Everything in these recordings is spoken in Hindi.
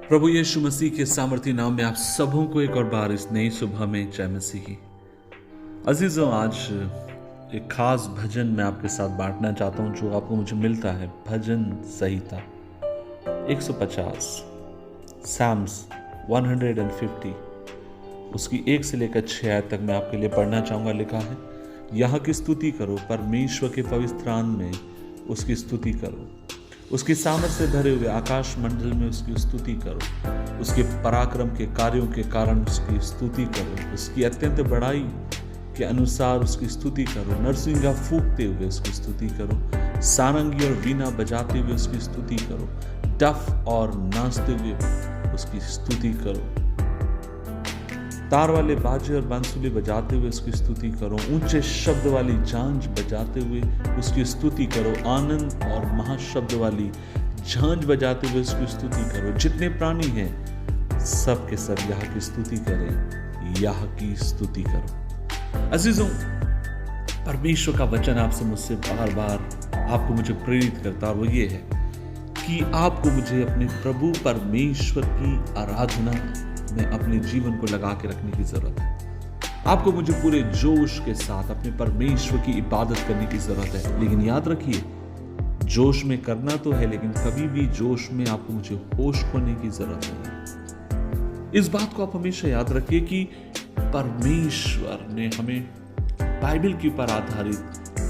प्रभु यीशु मसीह के सामर्थी नाम में आप सबों को एक और बार इस नई सुबह में जय मसीही। अजीजों, आज एक खास भजन मैं आपके साथ बांटना चाहता हूं जो आपको मुझे मिलता है भजन संहिता 150 साम्स 150 उसकी 1 से लेकर 6 आयत तक मैं आपके लिए पढ़ना चाहूंगा। लिखा है, यहाँ की स्तुति करो, परमेश्वर के पवित्र स्थान में उसकी स्तुति करो, उसकी सामर्थ से भरे हुए आकाश मंडल में उसकी स्तुति करो, उसके पराक्रम के कार्यों के कारण उसकी स्तुति करो, उसकी अत्यंत बड़ाई के अनुसार उसकी स्तुति करो, नरसिंगा फूंकते हुए उसकी स्तुति करो, सारंगी और वीणा बजाते हुए उसकी स्तुति करो, डफ और नाचते हुए उसकी स्तुति करो, तार वाले बाजे और बांसुली बजाते हुए उसकी स्तुति करो, ऊंचे शब्द वाली झांझ बजाते हुए उसकी स्तुति करो, आनंद और महाशब्द वाली झांझ बजाते हुए उसकी स्तुति करो। जितने प्राणी हैं सब के सब यह की स्तुति करें, यह की स्तुति करो। अजीजों, परमेश्वर का वचन आपसे मुझसे बार बार आपको मुझे प्रेरित करता है, और वो ये है कि आपको मुझे अपने प्रभु परमेश्वर की आराधना में अपने जीवन को लगा के रखने की जरूरत है। आपको मुझे पूरे जोश के साथ अपने परमेश्वर की इबादत करने की जरूरत है। लेकिन याद रखिए, जोश में करना तो है, लेकिन कभी भी जोश में आपको मुझे होश खोने की जरूरत नहीं। इस बात को आप हमेशा याद रखिए कि परमेश्वर ने हमें बाइबल के ऊपर आधारित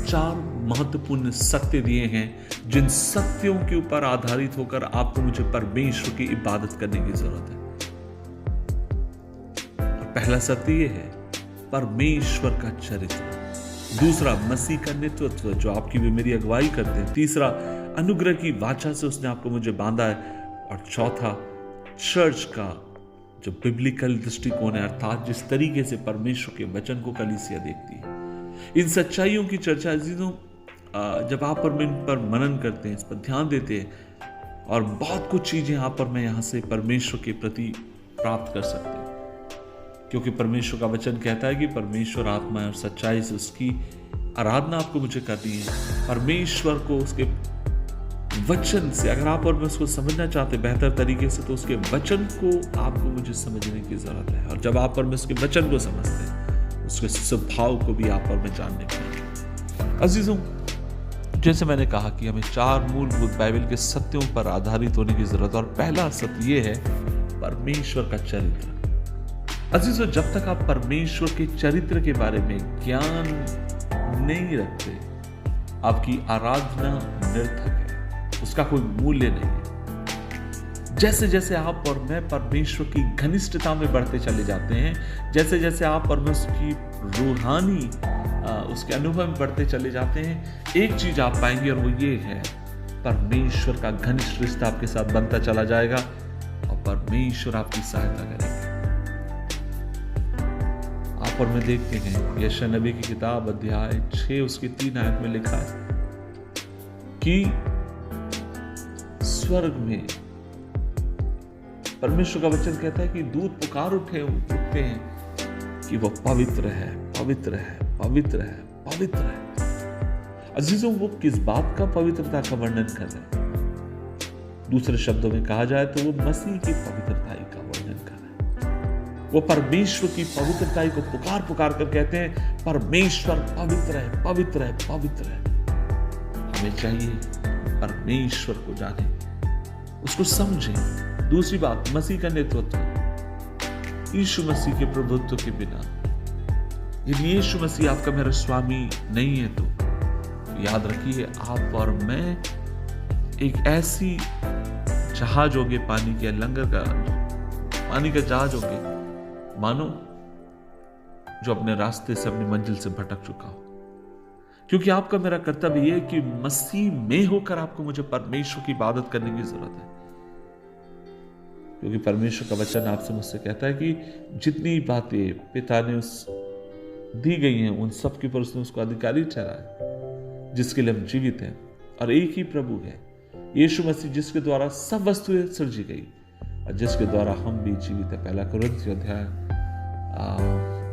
4 महत्वपूर्ण सत्य दिए हैं, जिन सत्यों के ऊपर आधारित होकर आपको मुझे परमेश्वर की इबादत करने की जरूरत है। पहला सत्य यह है परमेश्वर का चरित्र, दूसरा मसीह का नेतृत्व जो आपकी भी मेरी अगुवाई करते हैं, तीसरा अनुग्रह की वाचा से उसने आपको मुझे बांधा है, और चौथा चर्च का जो बिब्लिकल दृष्टिकोण है, अर्थात जिस तरीके से परमेश्वर के वचन को कलीसिया देखती है। इन सच्चाइयों की चर्चा अजीजों, जब आप पर मनन करते हैं, इस पर ध्यान देते हैं, और बहुत कुछ चीजें आप और मैं यहां से परमेश्वर के प्रति प्राप्त कर सकते हैं, क्योंकि परमेश्वर का वचन कहता है कि परमेश्वर आत्मा है और सच्चाई से उसकी आराधना आपको मुझे करनी है। परमेश्वर को उसके वचन से, अगर आप और मैं उसको समझना चाहते हैं बेहतर तरीके से, तो उसके वचन को आपको मुझे समझने की जरूरत है। और जब आप और मैं उसके वचन को समझते हैं, उसके स्वभाव को भी आप और मैं जानने की। अजीजों, जैसे मैंने कहा कि हमें 4 मूलभूत बाइबल के सत्यों पर आधारित होने की जरूरत है, और पहला सत्य यह है परमेश्वर का चरित्र। अजीजों, जब तक आप परमेश्वर के चरित्र के बारे में ज्ञान नहीं रखते, आपकी आराधना निरर्थक है, उसका कोई मूल्य नहीं है। जैसे जैसे आप और मैं परमेश्वर की घनिष्ठता में बढ़ते चले जाते हैं, जैसे जैसे आप और मैं उसकी रूहानी उसके अनुभव में बढ़ते चले जाते हैं, एक चीज आप पाएंगे, और वो ये है परमेश्वर का घनिष्ठ रिश्ता आपके साथ बनता चला जाएगा, और परमेश्वर आपकी सहायता करेगा। आप और मैं देखते हैं यशायाह नबी की किताब अध्याय 6 उसकी 3 आयत में लिखा है कि स्वर्ग में परमेश्वर का वचन कहता है कि दूत पुकार उठते हैं कि वो पवित्र है, पवित्र है, पवित्र है, पवित्र है। अजीजों, वो किस बात का पवित्रता का वर्णन कर रहे हैं? दूसरे शब्दों में कहा जाए तो वो मसीह की पवित्रता का वर्णन कर रहे हैं। वो परमेश्वर की पवित्रताई को पुकार पुकार कर कहते हैं, परमेश्वर पवित्र है, पवित्र है, पवित्र है। हमें चाहिए परमेश्वर को जाने, उसको समझें। दूसरी बात, मसीह का नेतृत्व। यीशु मसीह के प्रभुत्व के बिना, यदि यीशु मसीह आपका मेरा स्वामी नहीं है, तो याद रखिए आप और मैं एक ऐसी जहाज होगे, पानी के लंगर का पानी का जहाज होगे, मानो जो अपने रास्ते से, अपनी मंजिल से भटक चुका हो। क्योंकि आपका मेरा कर्तव्य यह है कि मसीह में होकर आपको मुझे परमेश्वर की इबादत करने की जरूरत है। क्योंकि परमेश्वर का वचन आपसे मुझसे कहता है कि जितनी बातें पिता ने उस दी गई हैं, उन सब के ऊपर उसने उसको अधिकारी ठहराया, जिसके लिए हम जीवित हैं, और एक ही प्रभु है यीशु मसीह, जिसके द्वारा सब वस्तुएं सृजी गई और जिसके द्वारा हम भी जीवित है। 1 कुरिन्थियों अध्याय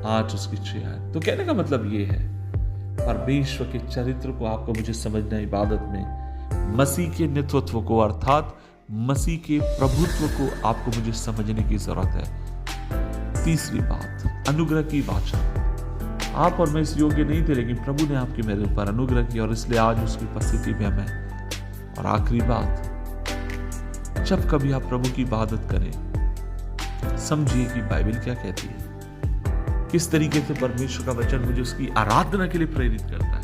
8 उसकी 6 आयत। तो कहने का मतलब ये है, परमेश्वर के चरित्र को आपको मुझे समझना, इबादत में मसीह के नेतृत्व को, अर्थात मसीह के प्रभुत्व को आपको मुझे समझने की जरूरत है। तीसरी बात, अनुग्रह की वाचा। आप और मैं इस योग्य नहीं थे, लेकिन प्रभु ने आपके मेरे ऊपर अनुग्रह किया और इसलिए आज उसकी उपस्थिति में मैं। और आखिरी बात, जब कभी आप प्रभु की इबादत करें, समझिए कि बाइबल क्या कहती है, किस तरीके से परमेश्वर का वचन मुझे उसकी आराधना के लिए प्रेरित करता है।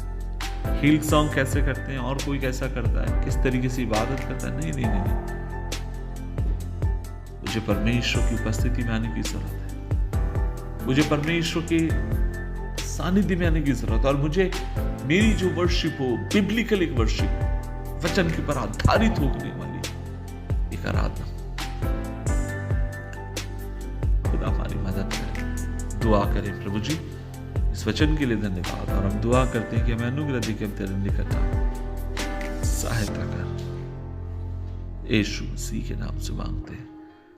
हील सॉन्ग कैसे करते हैं और कोई कैसा करता है, किस तरीके से इबादत करता है, नहीं नहीं नहीं, नहीं। मुझे परमेश्वर की उपस्थिति में आने की जरूरत है, मुझे परमेश्वर के सानिध्य में आने की जरूरत है, और मुझे मेरी जो वर्शिप हो बिब्लिकल एक वर्शिप, वचन के पर आधारित होने वाली एक आराधना। खुदा हमारी मदद करे। दुआ करें, प्रभु जी इस वचन के लिए धन्यवाद, और हम दुआ करते हैं कि हमें अनुग्रह देकर हम तेरे निकट आए, सहायता कर। यीशु मसीह के नाम से मांगते हैं।